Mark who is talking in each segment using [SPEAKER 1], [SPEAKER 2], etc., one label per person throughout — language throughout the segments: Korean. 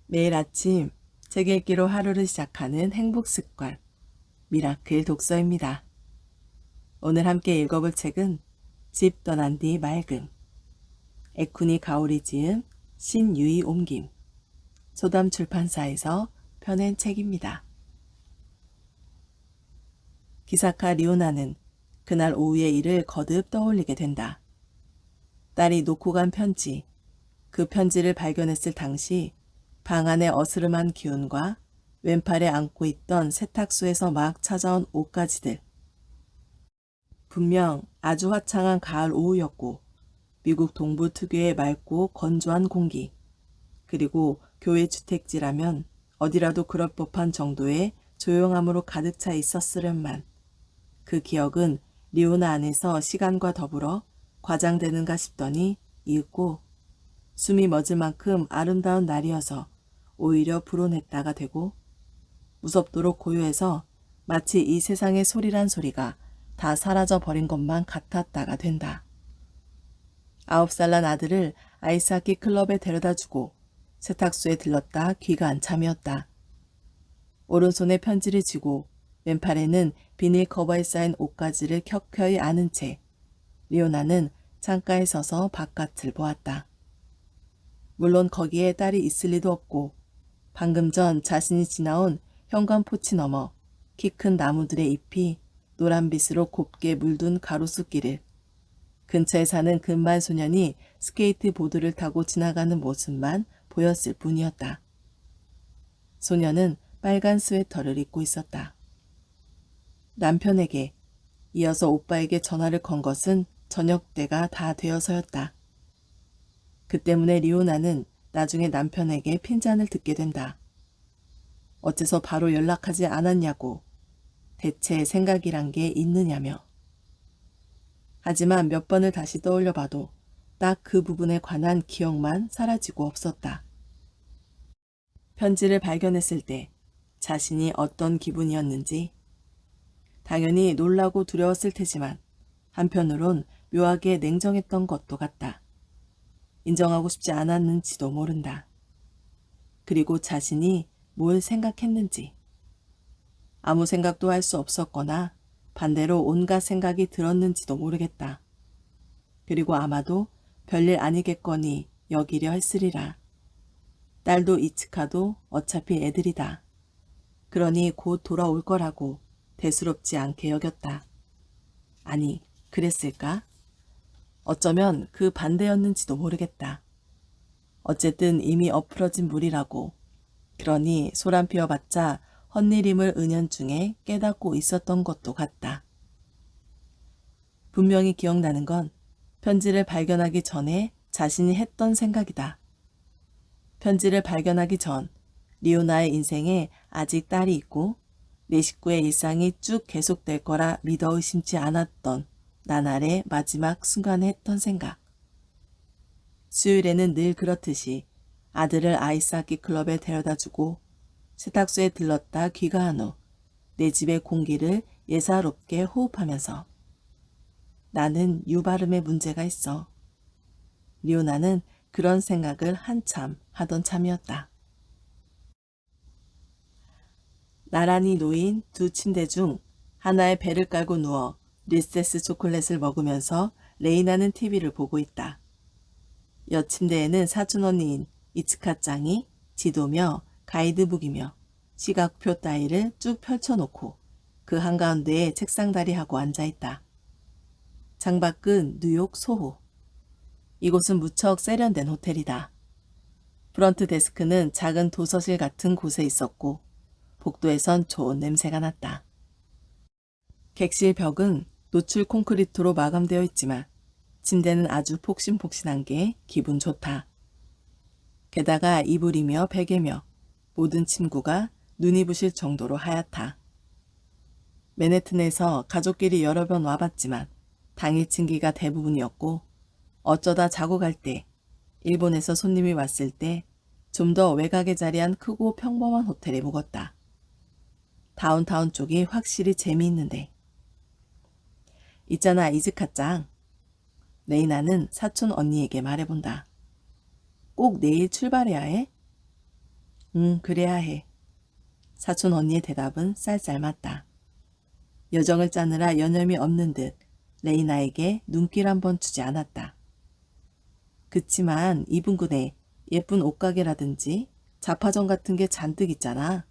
[SPEAKER 1] 매일 아침 책 읽기로 하루를 시작하는 행복 습관, 미라클 독서입니다. 오늘 함께 읽어볼 책은 집 떠난 뒤 맑음, 에쿠니 가오리 지음, 신유이 옮김, 소담 출판사에서 펴낸 책입니다. 기사카 리오나는 그날 오후의 일을 거듭 떠올리게 된다. 딸이 놓고 간 편지, 그 편지를 발견했을 당시 방 안의 어스름한 기운과 왼팔에 안고 있던 세탁소에서 막 찾아온 옷가지들. 분명 아주 화창한 가을 오후였고 미국 동부 특유의 맑고 건조한 공기, 그리고 교회 주택지라면 어디라도 그럴 법한 정도의 조용함으로 가득 차 있었으련만 그 기억은 리오나 안에서 시간과 더불어 과장되는가 싶더니 이윽고 숨이 멎을 만큼 아름다운 날이어서 오히려 불온했다가 되고 무섭도록 고요해서 마치 이 세상의 소리란 소리가 다 사라져 버린 것만 같았다가 된다. 9살 난 아들을 아이스하키 클럽에 데려다주고 세탁소에 들렀다 귀가 한참이었다. 오른손에 편지를 쥐고 왼팔에는 비닐 커버에 쌓인 옷가지를 켜켜이 안은 채 리오나는 창가에 서서 바깥을 보았다. 물론 거기에 딸이 있을 리도 없고 방금 전 자신이 지나온 현관포치 너머 키 큰 나무들의 잎이 노란빛으로 곱게 물든 가로수길을 근처에 사는 금발 소년이 스케이트보드를 타고 지나가는 모습만 보였을 뿐이었다. 소년은 빨간 스웨터를 입고 있었다. 남편에게 이어서 오빠에게 전화를 건 것은 저녁 때가 다 되어서였다. 그 때문에 리오나는 나중에 남편에게 핀잔을 듣게 된다. 어째서 바로 연락하지 않았냐고, 대체 생각이란 게 있느냐며. 하지만 몇 번을 다시 떠올려 봐도 딱 그 부분에 관한 기억만 사라지고 없었다. 편지를 발견했을 때 자신이 어떤 기분이었는지, 당연히 놀라고 두려웠을 테지만 한편으론 묘하게 냉정했던 것도 같다. 인정하고 싶지 않았는지도 모른다. 그리고 자신이 뭘 생각했는지. 아무 생각도 할 수 없었거나 반대로 온갖 생각이 들었는지도 모르겠다. 그리고 아마도 별일 아니겠거니 여기려 했으리라. 딸도 이츠카도 어차피 애들이다. 그러니 곧 돌아올 거라고 대수롭지 않게 여겼다. 아니, 그랬을까? 어쩌면 그 반대였는지도 모르겠다. 어쨌든 이미 엎으러진 물이라고. 그러니 소란 피워봤자 헛일임을 은연중에 깨닫고 있었던 것도 같다. 분명히 기억나는 건 편지를 발견하기 전에 자신이 했던 생각이다. 편지를 발견하기 전 리오나의 인생에 아직 딸이 있고 내 식구의 일상이 쭉 계속될 거라 믿어 의심치 않았던 나날의 마지막 순간에 했던 생각. 수요일에는 늘 그렇듯이 아들을 아이스하키 클럽에 데려다주고 세탁소에 들렀다 귀가한 후 내 집의 공기를 예사롭게 호흡하면서 나는 유발음에 문제가 있어. 리오나는 그런 생각을 한참 하던 참이었다. 나란히 놓인 두 침대 중 하나에 배를 깔고 누워 리세스 초콜릿을 먹으면서 레이나는 TV를 보고 있다. 옆 침대에는 사촌 언니인 이츠카 짱이 지도며 가이드북이며 시각표 따위를 쭉 펼쳐놓고 그 한가운데에 책상다리하고 앉아있다. 창밖은 뉴욕 소호. 이곳은 무척 세련된 호텔이다. 프런트 데스크는 작은 도서실 같은 곳에 있었고 복도에선 좋은 냄새가 났다. 객실 벽은 노출 콘크리트로 마감되어 있지만 침대는 아주 폭신폭신한 게 기분 좋다. 게다가 이불이며 베개며 모든 침구가 눈이 부실 정도로 하얗다. 맨해튼에서 가족끼리 여러 번 와봤지만 당일 침기가 대부분이었고 어쩌다 자고 갈 때 일본에서 손님이 왔을 때 좀 더 외곽에 자리한 크고 평범한 호텔에 묵었다. 다운타운 쪽이 확실히 재미있는데. 있잖아 이즈카 짱. 레이나는 사촌 언니에게 말해본다. 꼭 내일 출발해야 해? 응, 그래야 해. 사촌 언니의 대답은 쌀쌀 맞다. 여정을 짜느라 여념이 없는 듯 레이나에게 눈길 한 번 주지 않았다. 그치만 이분군에 예쁜 옷가게라든지 잡화점 같은 게 잔뜩 있잖아.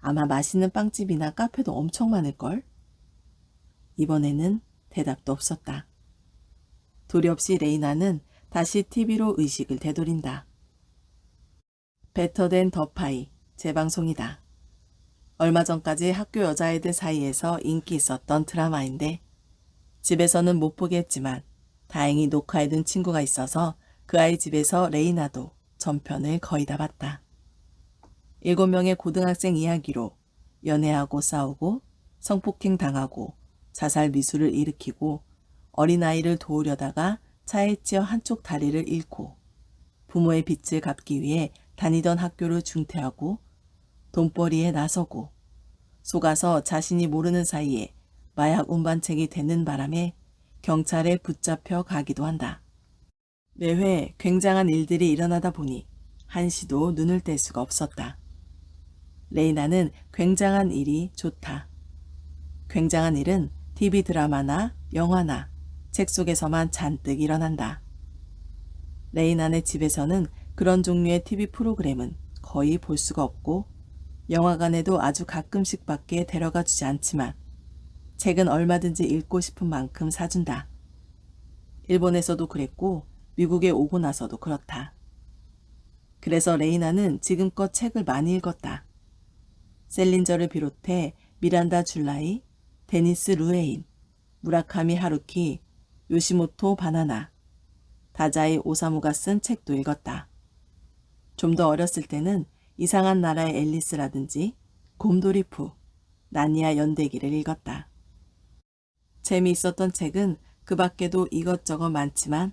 [SPEAKER 1] 아마 맛있는 빵집이나 카페도 엄청 많을걸? 이번에는 대답도 없었다. 도리 없이 레이나는 다시 TV로 의식을 되돌린다. 베터 댄 더 파이 재방송이다. 얼마 전까지 학교 여자애들 사이에서 인기 있었던 드라마인데 집에서는 못 보게 했지만 다행히 녹화해둔 친구가 있어서 그 아이 집에서 레이나도 전편을 거의 다 봤다. 7명의 고등학생 이야기로 연애하고 싸우고 성폭행 당하고 자살 미수를 일으키고 어린아이를 도우려다가 차에 치여 한쪽 다리를 잃고 부모의 빚을 갚기 위해 다니던 학교를 중퇴하고 돈벌이에 나서고 속아서 자신이 모르는 사이에 마약 운반책이 되는 바람에 경찰에 붙잡혀 가기도 한다. 매회 굉장한 일들이 일어나다 보니 한시도 눈을 뗄 수가 없었다. 레이나는 굉장한 일이 좋다. 굉장한 일은 TV 드라마나 영화나 책 속에서만 잔뜩 일어난다. 레이나네 집에서는 그런 종류의 TV 프로그램은 거의 볼 수가 없고 영화관에도 아주 가끔씩 밖에 데려가 주지 않지만 책은 얼마든지 읽고 싶은 만큼 사준다. 일본에서도 그랬고 미국에 오고 나서도 그렇다. 그래서 레이나는 지금껏 책을 많이 읽었다. 셀린저를 비롯해 미란다 줄라이, 데니스 루에인, 무라카미 하루키, 요시모토 바나나, 다자이 오사무가 쓴 책도 읽었다. 좀 더 어렸을 때는 이상한 나라의 앨리스라든지 곰돌이푸, 나니아 연대기를 읽었다. 재미있었던 책은 그 밖에도 이것저것 많지만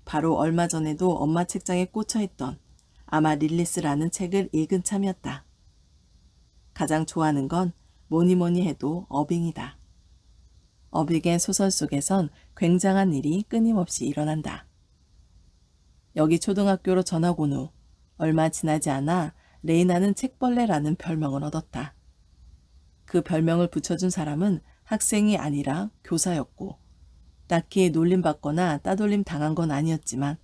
[SPEAKER 1] 바로 얼마 전에도 엄마 책장에 꽂혀있던 아마릴리스라는 책을 읽은 참이었다. 가장 좋아하는 건 뭐니 해도 어빙이다. 어빙의 소설 속에선 굉장한 일이 끊임없이 일어난다. 여기 초등학교로 전학 온 후 얼마 지나지 않아 레이나는 책벌레라는 별명을 얻었다. 그 별명을 붙여준 사람은 학생이 아니라 교사였고 딱히 놀림받거나 따돌림 당한 건 아니었지만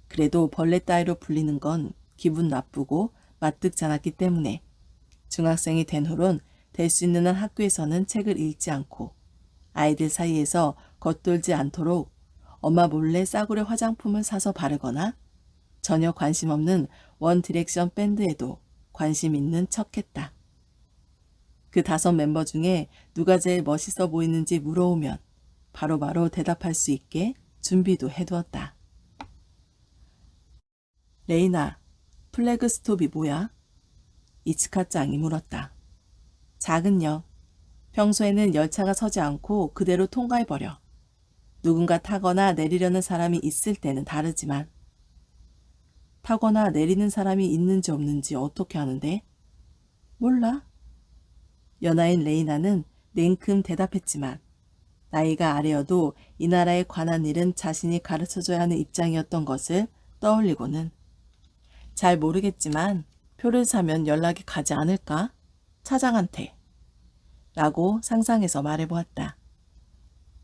[SPEAKER 1] 그래도 벌레 따위로 불리는 건 기분 나쁘고 마뜩지 않았기 때문에 중학생이 된 후론 될 수 있는 한 학교에서는 책을 읽지 않고 아이들 사이에서 겉돌지 않도록 엄마 몰래 싸구려 화장품을 사서 바르거나 전혀 관심 없는 원 디렉션 밴드에도 관심 있는 척했다. 그 5 멤버 중에 누가 제일 멋있어 보이는지 물어오면 바로바로 대답할 수 있게 준비도 해두었다. 레이나, 플래그 스톱이 뭐야? 이츠카 짱이 물었다. 작은 역. 평소에는 열차가 서지 않고 그대로 통과해버려. 누군가 타거나 내리려는 사람이 있을 때는 다르지만 타거나 내리는 사람이 있는지 없는지 어떻게 아는데? 몰라. 연하인 레이나는 냉큼 대답했지만 나이가 아래여도 이 나라에 관한 일은 자신이 가르쳐줘야 하는 입장이었던 것을 떠올리고는 잘 모르겠지만 표를 사면 연락이 가지 않을까? 차장한테. 라고 상상해서 말해보았다.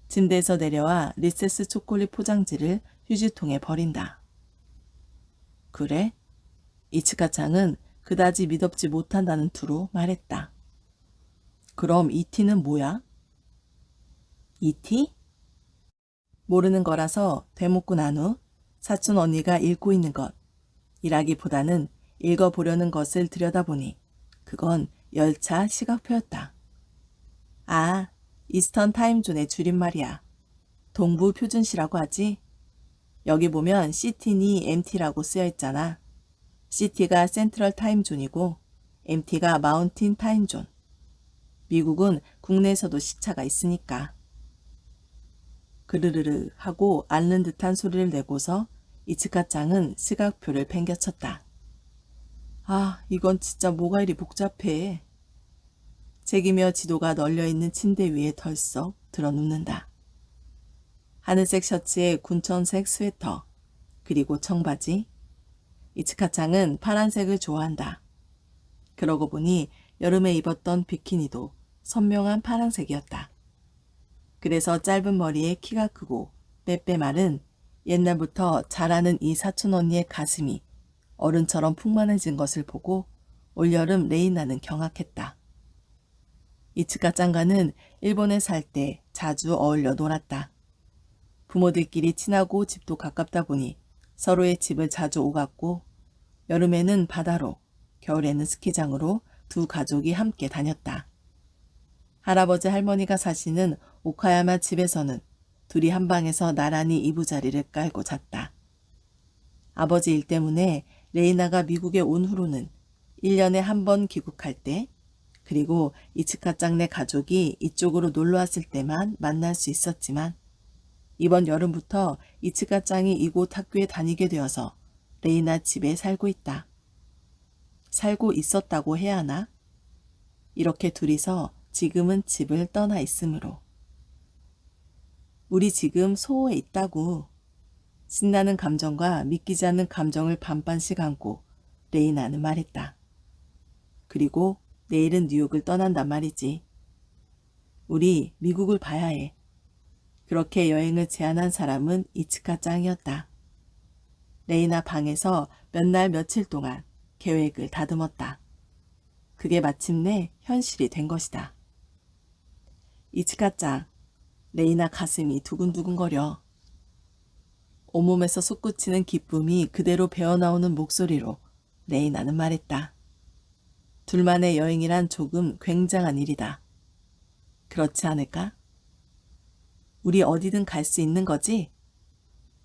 [SPEAKER 1] 침대에서 내려와 리세스 초콜릿 포장지를 휴지통에 버린다. 그래? 이츠카 창은 그다지 믿업지 못한다는 투로 말했다. 그럼 이티는 뭐야? 이티? 모르는 거라서 되묻고 난 후 사촌 언니가 읽고 있는 것이라기보다는 읽어보려는 것을 들여다보니 그건 열차 시각표였다. 아, 이스턴 타임존의 줄임말이야. 동부 표준시라고 하지? 여기 보면 시티니 MT라고 쓰여있잖아. 시티가 센트럴 타임존이고 MT가 마운틴 타임존. 미국은 국내에서도 시차가 있으니까. 그르르르 하고 앓는 듯한 소리를 내고서 이츠카 짱은 시각표를 팽겨쳤다. 아, 이건 진짜 뭐가 이리 복잡해. 책이며 지도가 널려있는 침대 위에 덜썩 드러눕는다. 하늘색 셔츠에 군천색 스웨터, 그리고 청바지. 이츠카 짱은 파란색을 좋아한다. 그러고 보니 여름에 입었던 비키니도 선명한 파란색이었다. 그래서 짧은 머리에 키가 크고 빼빼 마른 옛날부터 자라는 이 사촌 언니의 가슴이 어른처럼 풍만해진 것을 보고 올여름 레이나는 경악했다. 이츠카 짱가는 일본에 살 때 자주 어울려 놀았다. 부모들끼리 친하고 집도 가깝다 보니 서로의 집을 자주 오갔고 여름에는 바다로, 겨울에는 스키장으로 두 가족이 함께 다녔다. 할아버지 할머니가 사시는 오카야마 집에서는 둘이 한 방에서 나란히 이부자리를 깔고 잤다. 아버지 일 때문에 레이나가 미국에 온 후로는 1년에 한 번 귀국할 때 그리고 이츠카 짱네 가족이 이쪽으로 놀러 왔을 때만 만날 수 있었지만 이번 여름부터 이츠카 짱이 이곳 학교에 다니게 되어서 레이나 집에 살고 있다. 살고 있었다고 해야 하나? 이렇게 둘이서 지금은 집을 떠나 있으므로. 우리 지금 소호에 있다고. 신나는 감정과 믿기지 않는 감정을 반반씩 안고 레이나는 말했다. 그리고 내일은 뉴욕을 떠난단 말이지. 우리 미국을 봐야 해. 그렇게 여행을 제안한 사람은 이츠카 짱이었다. 레이나 방에서 몇 날 며칠 동안 계획을 다듬었다. 그게 마침내 현실이 된 것이다. 이츠카 짱, 레이나 가슴이 두근두근거려. 온몸에서 솟구치는 기쁨이 그대로 배어나오는 목소리로 레이나는 말했다. 둘만의 여행이란 조금 굉장한 일이다. 그렇지 않을까? 우리 어디든 갈 수 있는 거지?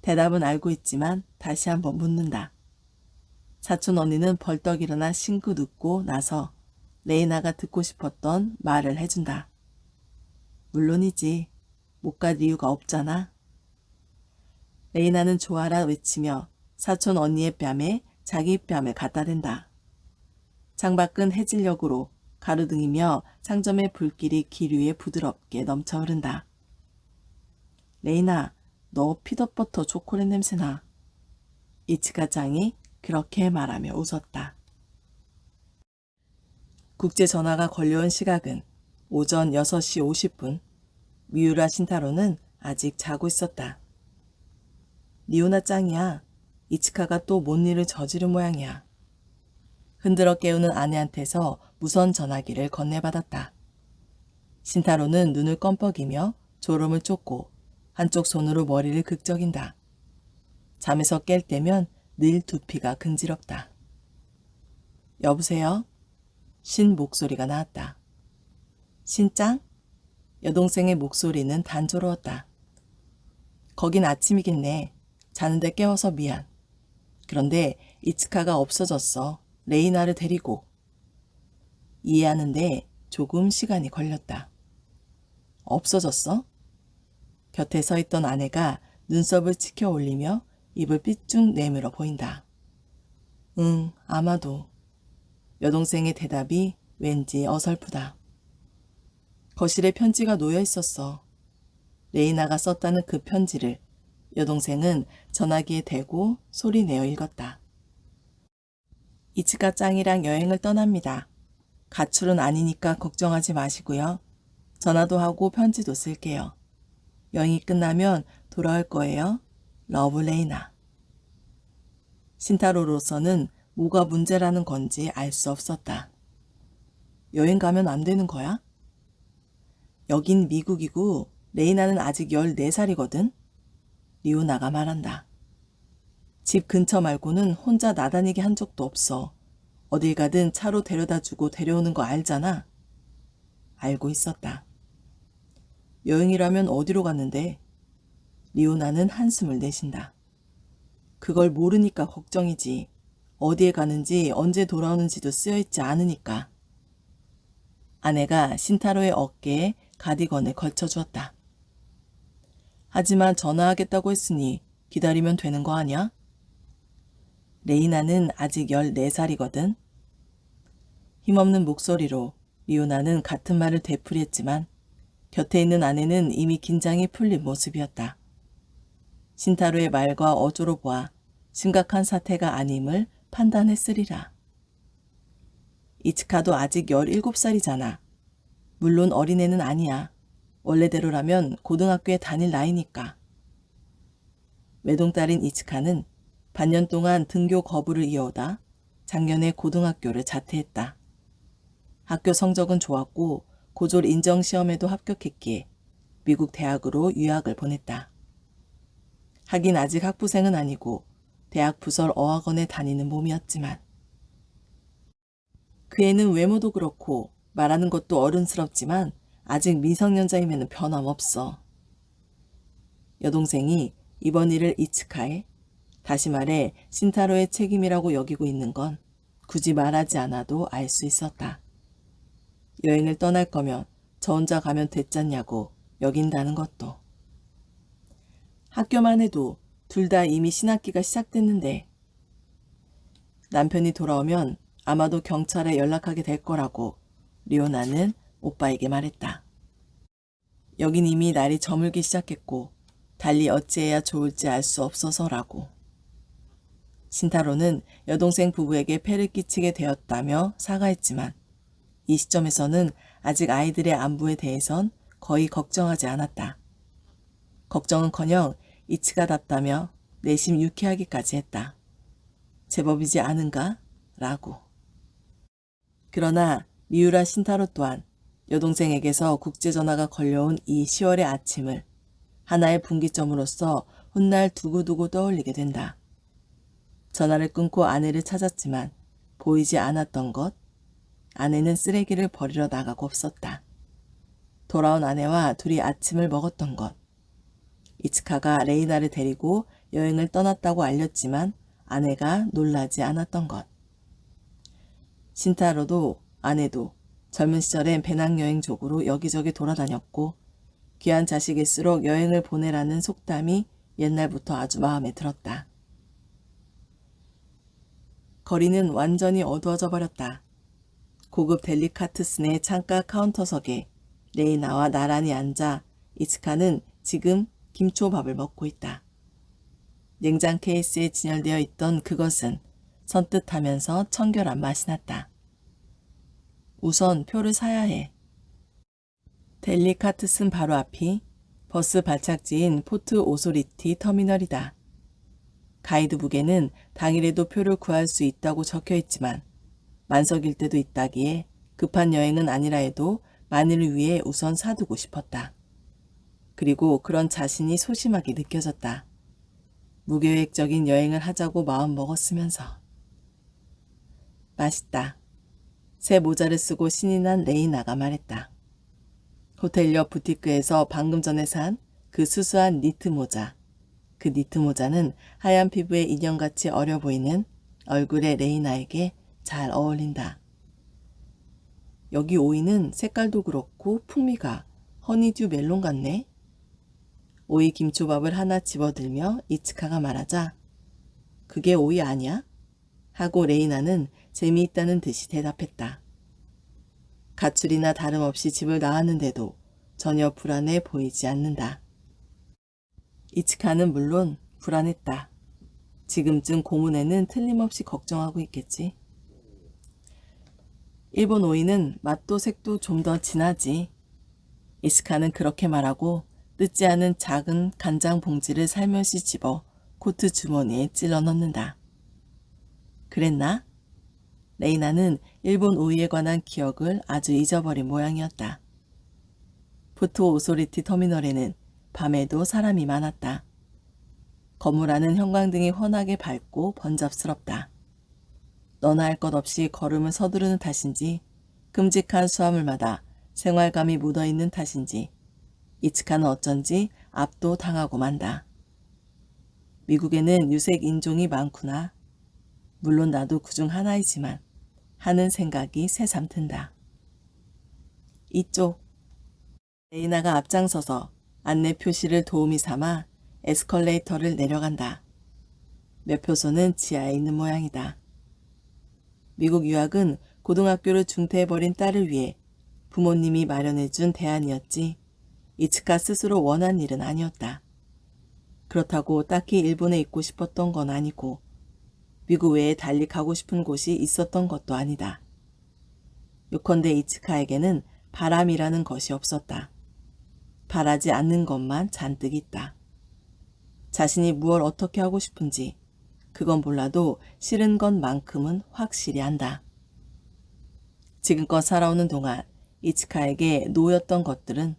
[SPEAKER 1] 대답은 알고 있지만 다시 한번 묻는다. 사촌 언니는 벌떡 일어나 싱긋 웃고 나서 레이나가 듣고 싶었던 말을 해준다. 물론이지. 못 갈 이유가 없잖아. 레이나는 좋아라 외치며 사촌 언니의 뺨에 자기 뺨을 갖다 댄다. 창밖은 해질녘으로 가로등이며 상점의 불길이 길 위에 부드럽게 넘쳐 흐른다. 레이나, 너 피넛버터 초콜릿 냄새나. 이츠카 짱이 그렇게 말하며 웃었다. 국제 전화가 걸려온 시각은 오전 6시 50분. 미우라 신타로는 아직 자고 있었다. 니오나 짱이야. 이츠카가 또 뭔 일을 저지른 모양이야. 흔들어 깨우는 아내한테서 무선 전화기를 건네받았다. 신타로는 눈을 껌뻑이며 졸음을 쫓고 한쪽 손으로 머리를 극적인다. 잠에서 깰 때면 늘 두피가 근지럽다. 여보세요? 신 목소리가 나왔다. 신짱? 여동생의 목소리는 단조로웠다. 거긴 아침이겠네. 자는데 깨워서 미안. 그런데 이츠카가 없어졌어. 레이나를 데리고. 이해하는데 조금 시간이 걸렸다. 없어졌어? 곁에 서 있던 아내가 눈썹을 치켜 올리며 입을 삐쭉 내밀어 보인다. 응, 아마도. 여동생의 대답이 왠지 어설프다. 거실에 편지가 놓여 있었어. 레이나가 썼다는 그 편지를 여동생은 전화기에 대고 소리내어 읽었다. 이츠카 짱이랑 여행을 떠납니다. 가출은 아니니까 걱정하지 마시고요. 전화도 하고 편지도 쓸게요. 여행이 끝나면 돌아올 거예요. 러브 레이나. 신타로로서는 뭐가 문제라는 건지 알 수 없었다. 여행 가면 안 되는 거야? 여긴 미국이고 레이나는 아직 14살이거든. 리오나가 말한다. 집 근처 말고는 혼자 나다니게 한 적도 없어. 어딜 가든 차로 데려다주고 데려오는 거 알잖아. 알고 있었다. 여행이라면 어디로 갔는데? 리오나는 한숨을 내쉰다. 그걸 모르니까 걱정이지. 어디에 가는지 언제 돌아오는지도 쓰여있지 않으니까. 아내가 신타로의 어깨에 가디건을 걸쳐주었다. 하지만 전화하겠다고 했으니 기다리면 되는 거 아니야? 레이나는 아직 14살이거든. 힘없는 목소리로 리오나는 같은 말을 되풀이했지만 곁에 있는 아내는 이미 긴장이 풀린 모습이었다. 신타로의 말과 어조로 보아 심각한 사태가 아님을 판단했으리라. 이츠카도 아직 17살이잖아. 물론 어린애는 아니야. 원래대로라면 고등학교에 다닐 나이니까. 외동딸인 이츠카는 반년 동안 등교 거부를 이어오다 작년에 고등학교를 자퇴했다. 학교 성적은 좋았고 고졸 인정시험에도 합격했기에 미국 대학으로 유학을 보냈다. 하긴 아직 학부생은 아니고 대학 부설 어학원에 다니는 몸이었지만 그 애는 외모도 그렇고 말하는 것도 어른스럽지만 아직 미성년자임에는 변함없어. 여동생이 이번 일을 이츠카에, 다시 말해 신타로의 책임이라고 여기고 있는 건 굳이 말하지 않아도 알 수 있었다. 여행을 떠날 거면 저 혼자 가면 됐잖냐고 여긴다는 것도. 학교만 해도 둘 다 이미 신학기가 시작됐는데 남편이 돌아오면 아마도 경찰에 연락하게 될 거라고 리오나는 오빠에게 말했다. 여긴 이미 날이 저물기 시작했고 달리 어찌해야 좋을지 알 수 없어서라고. 신타로는 여동생 부부에게 폐를 끼치게 되었다며 사과했지만 이 시점에서는 아직 아이들의 안부에 대해선 거의 걱정하지 않았다. 걱정은커녕 이치가답다며 내심 유쾌하기까지 했다. 제법이지 않은가? 라고. 그러나 미우라 신타로 또한 여동생에게서 국제전화가 걸려온 이 10월의 아침을 하나의 분기점으로서 훗날 두고두고 떠올리게 된다. 전화를 끊고 아내를 찾았지만 보이지 않았던 것, 아내는 쓰레기를 버리러 나가고 없었다. 돌아온 아내와 둘이 아침을 먹었던 것, 이츠카가 레이나를 데리고 여행을 떠났다고 알렸지만 아내가 놀라지 않았던 것. 신타로도 아내도 젊은 시절엔 배낭여행족으로 여기저기 돌아다녔고 귀한 자식일수록 여행을 보내라는 속담이 옛날부터 아주 마음에 들었다. 거리는 완전히 어두워져 버렸다. 고급 델리카트슨의 창가 카운터석에 레이나와 나란히 앉아 이츠카는 지금 김초밥을 먹고 있다. 냉장 케이스에 진열되어 있던 그것은 선뜻하면서 청결한 맛이 났다. 우선 표를 사야 해. 델리카트슨 바로 앞이 버스 발착지인 포트 오소리티 터미널이다. 가이드북에는 당일에도 표를 구할 수 있다고 적혀 있지만 만석일 때도 있다기에 급한 여행은 아니라 해도 만일을 위해 우선 사두고 싶었다. 그리고 그런 자신이 소심하게 느껴졌다. 무계획적인 여행을 하자고 마음 먹었으면서. 맛있다. 새 모자를 쓰고 신이 난 레이나가 말했다. 호텔 옆 부티크에서 방금 전에 산 그 수수한 니트 모자. 그 니트 모자는 하얀 피부에 인형같이 어려 보이는 얼굴의 레이나에게 잘 어울린다. 여기 오이는 색깔도 그렇고 풍미가 허니듀 멜론 같네. 오이 김초밥을 하나 집어들며 이츠카가 말하자 그게 오이 아니야? 하고 레이나는 재미있다는 듯이 대답했다. 가출이나 다름없이 집을 나왔는데도 전혀 불안해 보이지 않는다. 이츠카는 물론 불안했다. 지금쯤 고문에는 틀림없이 걱정하고 있겠지. 일본 오이는 맛도 색도 좀 더 진하지. 이츠카는 그렇게 말하고 뜯지 않은 작은 간장 봉지를 살며시 집어 코트 주머니에 찔러 넣는다. 그랬나? 레이나는 일본 오이에 관한 기억을 아주 잊어버린 모양이었다. 포토 오소리티 터미널에는 밤에도 사람이 많았다. 건물 안은 형광등이 환하게 밝고 번잡스럽다. 너나 할 것 없이 걸음을 서두르는 탓인지 끔찍한 수화물마다 생활감이 묻어있는 탓인지 이츠카는 어쩐지 압도당하고 만다. 미국에는 유색 인종이 많구나. 물론 나도 그중 하나이지만 하는 생각이 새삼 든다. 이쪽. 레이나가 앞장서서 안내 표시를 도우미 삼아 에스컬레이터를 내려간다. 매표소는 지하에 있는 모양이다. 미국 유학은 고등학교를 중퇴해버린 딸을 위해 부모님이 마련해준 대안이었지 이츠카 스스로 원한 일은 아니었다. 그렇다고 딱히 일본에 있고 싶었던 건 아니고 미국 외에 달리 가고 싶은 곳이 있었던 것도 아니다. 요컨대 이츠카에게는 바람이라는 것이 없었다. 바라지 않는 것만 잔뜩 있다. 자신이 무엇을 어떻게 하고 싶은지 그건 몰라도 싫은 것만큼은 확실히 안다. 지금껏 살아오는 동안 이츠카에게 놓였던 것들은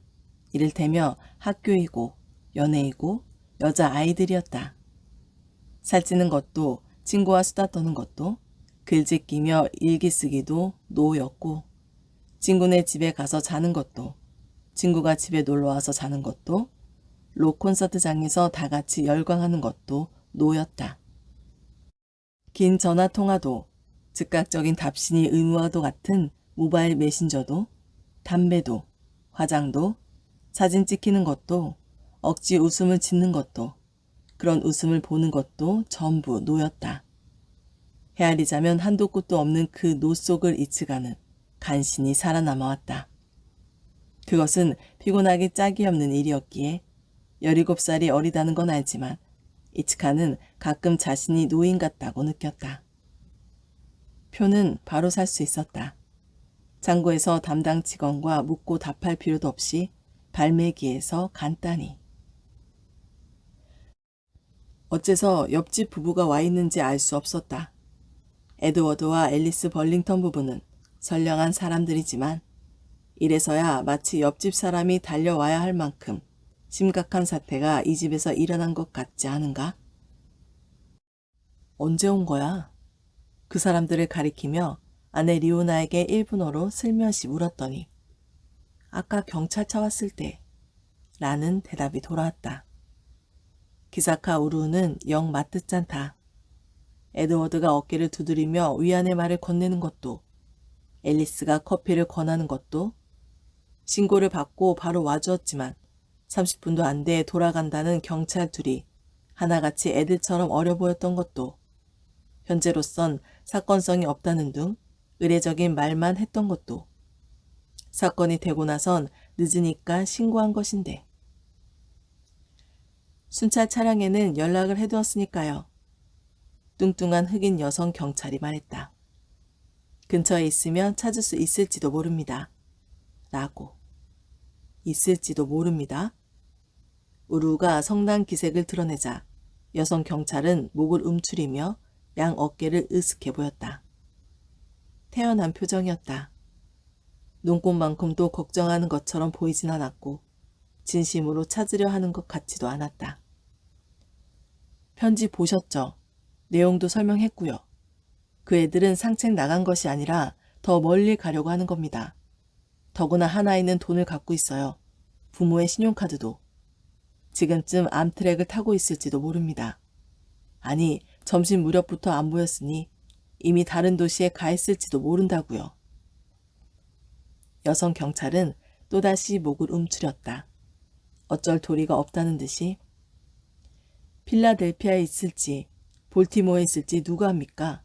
[SPEAKER 1] 이를테며 학교이고 연애이고 여자아이들이었다. 살찌는 것도 친구와 수다 떠는 것도 글짓기며 일기 쓰기도 노였고 친구네 집에 가서 자는 것도 친구가 집에 놀러와서 자는 것도 록 콘서트장에서 다 같이 열광하는 것도 노였다. 긴 전화통화도 즉각적인 답신이 의무와도 같은 모바일 메신저도 담배도 화장도 사진 찍히는 것도 억지 웃음을 짓는 것도 그런 웃음을 보는 것도 전부 노였다. 헤아리자면 한도 끝도 없는 그 노 속을 이츠가는 간신히 살아남아왔다. 그것은 피곤하기 짝이 없는 일이었기에 17살이 어리다는 건 알지만 이츠카는 가끔 자신이 노인 같다고 느꼈다. 표는 바로 살 수 있었다. 창고에서 담당 직원과 묻고 답할 필요도 없이 발매기에서 간단히. 어째서 옆집 부부가 와 있는지 알 수 없었다. 에드워드와 앨리스 벌링턴 부부는 선량한 사람들이지만 이래서야 마치 옆집 사람이 달려와야 할 만큼 심각한 사태가 이 집에서 일어난 것 같지 않은가? 언제 온 거야? 그 사람들을 가리키며 아내 리오나에게 일본어로 슬며시 물었더니 아까 경찰차 왔을 때 라는 대답이 돌아왔다. 기사카 우루는 영 맞듣잖다. 에드워드가 어깨를 두드리며 위안의 말을 건네는 것도 앨리스가 커피를 권하는 것도 신고를 받고 바로 와주었지만 30분도 안 돼 돌아간다는 경찰 둘이 하나같이 애들처럼 어려 보였던 것도 현재로선 사건성이 없다는 둥 의례적인 말만 했던 것도 사건이 되고 나선 늦으니까 신고한 것인데 순찰 차량에는 연락을 해두었으니까요. 뚱뚱한 흑인 여성 경찰이 말했다. 근처에 있으면 찾을 수 있을지도 모릅니다. 라고. 있을지도 모릅니다. 우루가 성난 기색을 드러내자 여성 경찰은 목을 움츠리며 양 어깨를 으쓱해 보였다. 태연한 표정이었다. 눈꽃만큼도 걱정하는 것처럼 보이진 않았고 진심으로 찾으려 하는 것 같지도 않았다. 편지 보셨죠? 내용도 설명했고요. 그 애들은 상책 나간 것이 아니라 더 멀리 가려고 하는 겁니다. 더구나 하나이는 돈을 갖고 있어요. 부모의 신용카드도. 지금쯤 암트랙을 타고 있을지도 모릅니다. 아니, 점심 무렵부터 안 보였으니 이미 다른 도시에 가 있을지도 모른다고요. 여성 경찰은 또다시 목을 움츠렸다. 어쩔 도리가 없다는 듯이. 필라델피아에 있을지 볼티모어에 있을지 누가 합니까?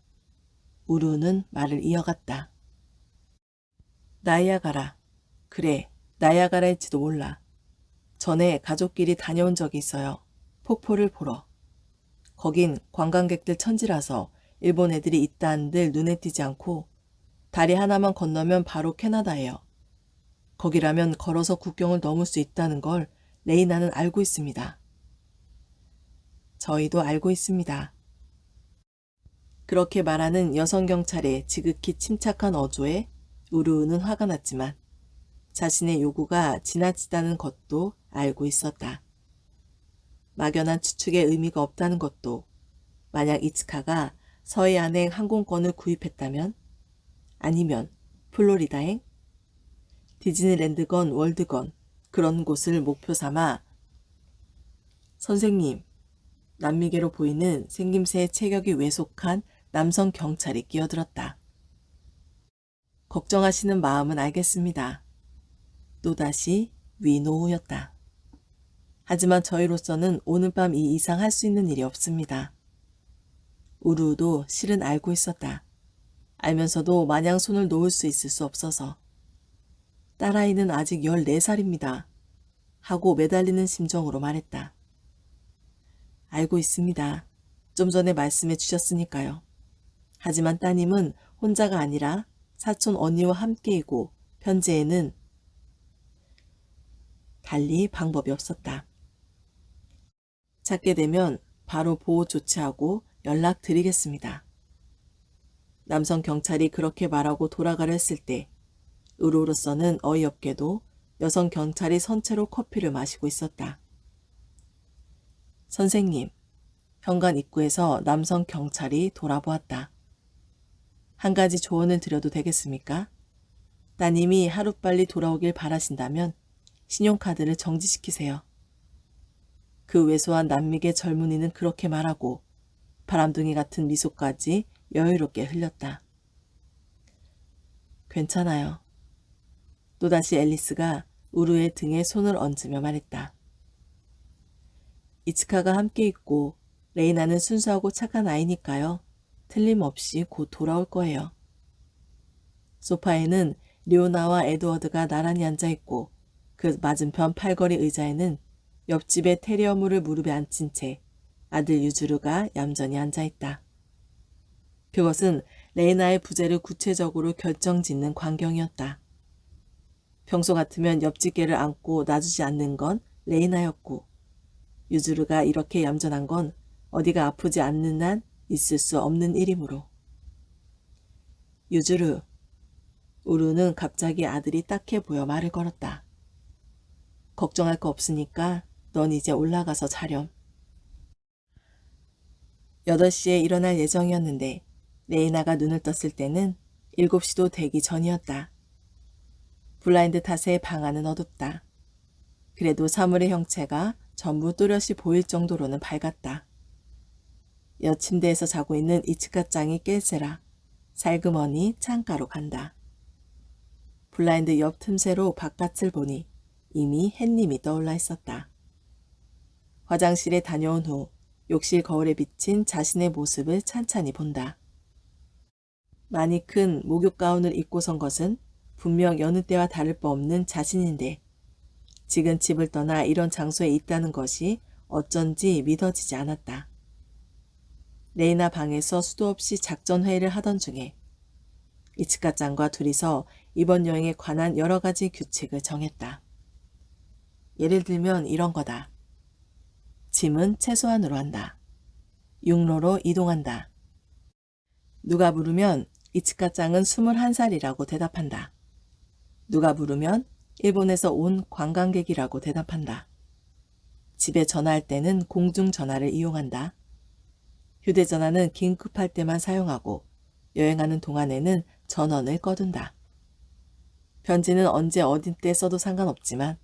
[SPEAKER 1] 우루는 말을 이어갔다. 나이아가라. 그래, 나이아가라일지도 몰라. 전에 가족끼리 다녀온 적이 있어요. 폭포를 보러. 거긴 관광객들 천지라서 일본 애들이 있다 한들 눈에 띄지 않고 다리 하나만 건너면 바로 캐나다예요. 거기라면 걸어서 국경을 넘을 수 있다는 걸 레이나는 알고 있습니다. 저희도 알고 있습니다. 그렇게 말하는 여성 경찰의 지극히 침착한 어조에 우르우는 화가 났지만 자신의 요구가 지나치다는 것도 알고 있었다. 막연한 추측에 의미가 없다는 것도 만약 이츠카가 서해안행 항공권을 구입했다면 아니면 플로리다행 디즈니랜드건 월드건 그런 곳을 목표 삼아 선생님, 남미계로 보이는 생김새의 체격이 왜속한 남성 경찰이 끼어들었다. 걱정하시는 마음은 알겠습니다. 또다시 위노우였다. 하지만 저희로서는 오늘 밤 이 이상 할 수 있는 일이 없습니다. 우루도 실은 알고 있었다. 알면서도 마냥 손을 놓을 수 있을 수 없어서. 딸아이는 아직 14살입니다. 하고 매달리는 심정으로 말했다. 알고 있습니다. 좀 전에 말씀해 주셨으니까요. 하지만 따님은 혼자가 아니라 사촌 언니와 함께이고 현재에는 달리 방법이 없었다. 찾게 되면 바로 보호 조치하고 연락드리겠습니다. 남성 경찰이 그렇게 말하고 돌아가려 했을 때 의로로서는 어이없게도 여성 경찰이 선체로 커피를 마시고 있었다. 선생님, 현관 입구에서 남성 경찰이 돌아보았다. 한 가지 조언을 드려도 되겠습니까? 따님이 하루빨리 돌아오길 바라신다면 신용카드를 정지시키세요. 그 왜소한 남미계 젊은이는 그렇게 말하고 바람둥이 같은 미소까지 여유롭게 흘렸다. 괜찮아요. 또다시 앨리스가 우르의 등에 손을 얹으며 말했다. 이츠카가 함께 있고 레이나는 순수하고 착한 아이니까요. 틀림없이 곧 돌아올 거예요. 소파에는 리오나와 에드워드가 나란히 앉아있고 그 맞은편 팔걸이 의자에는 옆집의 테리어무를 무릎에 앉힌 채 아들 유주르가 얌전히 앉아있다. 그것은 레이나의 부재를 구체적으로 결정짓는 광경이었다. 평소 같으면 옆집개를 안고 놔주지 않는 건 레이나였고 유주르가 이렇게 얌전한 건 어디가 아프지 않는 한 있을 수 없는 일이므로. 유주르. 우르는 갑자기 아들이 딱해 보여 말을 걸었다. 걱정할 거 없으니까 넌 이제 올라가서 자렴. 8시에 일어날 예정이었는데 레이나가 눈을 떴을 때는 7시도 되기 전이었다. 블라인드 탓에 방 안은 어둡다. 그래도 사물의 형체가 전부 또렷이 보일 정도로는 밝았다. 옆 침대에서 자고 있는 이츠카짱이 깰새라 살그머니 창가로 간다. 블라인드 옆 틈새로 바깥을 보니 이미 햇님이 떠올라 있었다. 화장실에 다녀온 후 욕실 거울에 비친 자신의 모습을 찬찬히 본다. 많이 큰 목욕 가운을 입고 선 것은 분명 여느 때와 다를 바 없는 자신인데 지금 집을 떠나 이런 장소에 있다는 것이 어쩐지 믿어지지 않았다. 레이나 방에서 수도 없이 작전 회의를 하던 중에 이츠카짱과 둘이서 이번 여행에 관한 여러 가지 규칙을 정했다. 예를 들면 이런 거다. 짐은 최소한으로 한다. 육로로 이동한다. 누가 물으면 이츠카짱은 21살이라고 대답한다. 누가 물으면 일본에서 온 관광객이라고 대답한다. 집에 전화할 때는 공중전화를 이용한다. 휴대전화는 긴급할 때만 사용하고 여행하는 동안에는 전원을 꺼둔다. 편지는 언제 어디 때 써도 상관없지만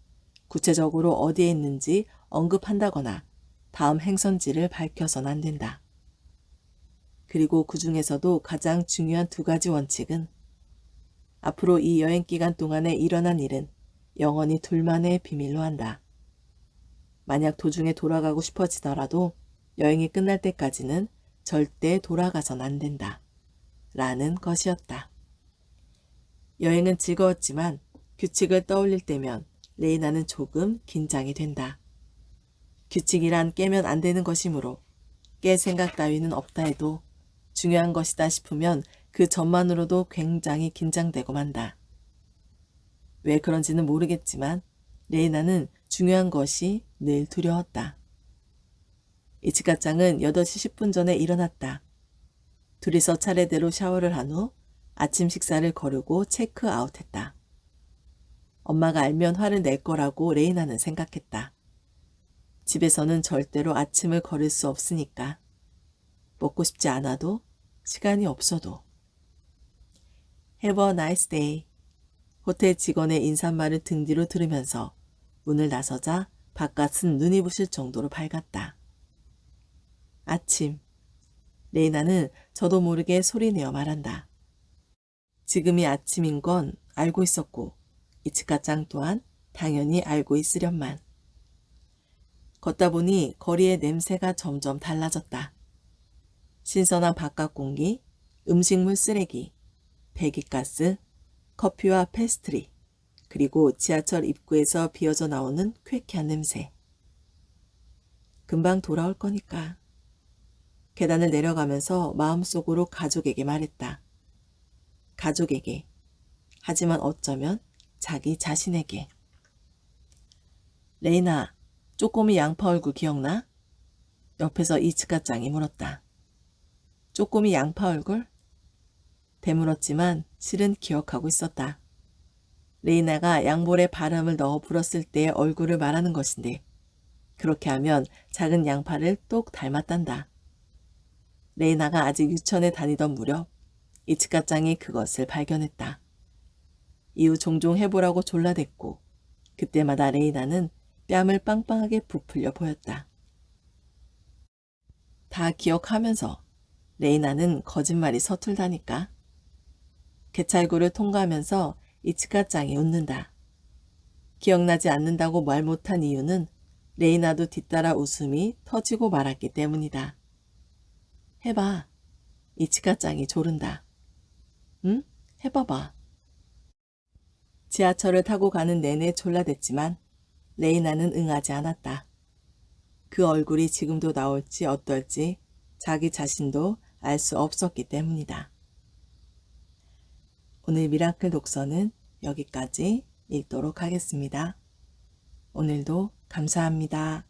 [SPEAKER 1] 구체적으로 어디에 있는지 언급한다거나 다음 행선지를 밝혀선 안 된다. 그리고 그 중에서도 가장 중요한 2가지 원칙은 앞으로 이 여행 기간 동안에 일어난 일은 영원히 둘만의 비밀로 한다. 만약 도중에 돌아가고 싶어지더라도 여행이 끝날 때까지는 절대 돌아가선 안 된다. 라는 것이었다. 여행은 즐거웠지만 규칙을 떠올릴 때면 레이나는 조금 긴장이 된다. 규칙이란 깨면 안 되는 것이므로 깰 생각 따위는 없다 해도 중요한 것이다 싶으면 그 점만으로도 굉장히 긴장되고 만다. 왜 그런지는 모르겠지만 레이나는 중요한 것이 늘 두려웠다. 이츠카짱은 8시 10분 전에 일어났다. 둘이서 차례대로 샤워를 한 후 아침 식사를 거르고 체크아웃했다. 엄마가 알면 화를 낼 거라고 레이나는 생각했다. 집에서는 절대로 아침을 거를 수 없으니까. 먹고 싶지 않아도 시간이 없어도. Have a nice day. 호텔 직원의 인사말을 등 뒤로 들으면서 문을 나서자 바깥은 눈이 부실 정도로 밝았다. 아침. 레이나는 저도 모르게 소리내어 말한다. 지금이 아침인 건 알고 있었고 이츠카짱 또한 당연히 알고 있으련만. 걷다 보니 거리의 냄새가 점점 달라졌다. 신선한 바깥 공기, 음식물 쓰레기, 배기가스, 커피와 페스트리, 그리고 지하철 입구에서 비어져 나오는 쾌쾌한 냄새. 금방 돌아올 거니까. 계단을 내려가면서 마음속으로 가족에게 말했다. 가족에게, 하지만 어쩌면 자기 자신에게. 레이나, 쪼꼬미 양파 얼굴 기억나? 옆에서 이츠카짱이 물었다. 쪼꼬미 양파 얼굴? 되물었지만 실은 기억하고 있었다. 레이나가 양볼에 바람을 넣어 불었을 때의 얼굴을 말하는 것인데 그렇게 하면 작은 양파를 똑 닮았단다. 레이나가 아직 유치원에 다니던 무렵 이츠카짱이 그것을 발견했다. 이후 종종 해보라고 졸라댔고 그때마다 레이나는 뺨을 빵빵하게 부풀려 보였다. 다 기억하면서 레이나는 거짓말이 서툴다니까. 개찰구를 통과하면서 이츠카짱이 웃는다. 기억나지 않는다고 말 못한 이유는 레이나도 뒤따라 웃음이 터지고 말았기 때문이다. 해봐. 이츠카짱이 조른다. 응? 해봐봐. 지하철을 타고 가는 내내 졸라댔지만 레이나는 응하지 않았다. 그 얼굴이 지금도 나올지 어떨지 자기 자신도 알 수 없었기 때문이다. 오늘 미라클 독서는 여기까지 읽도록 하겠습니다. 오늘도 감사합니다.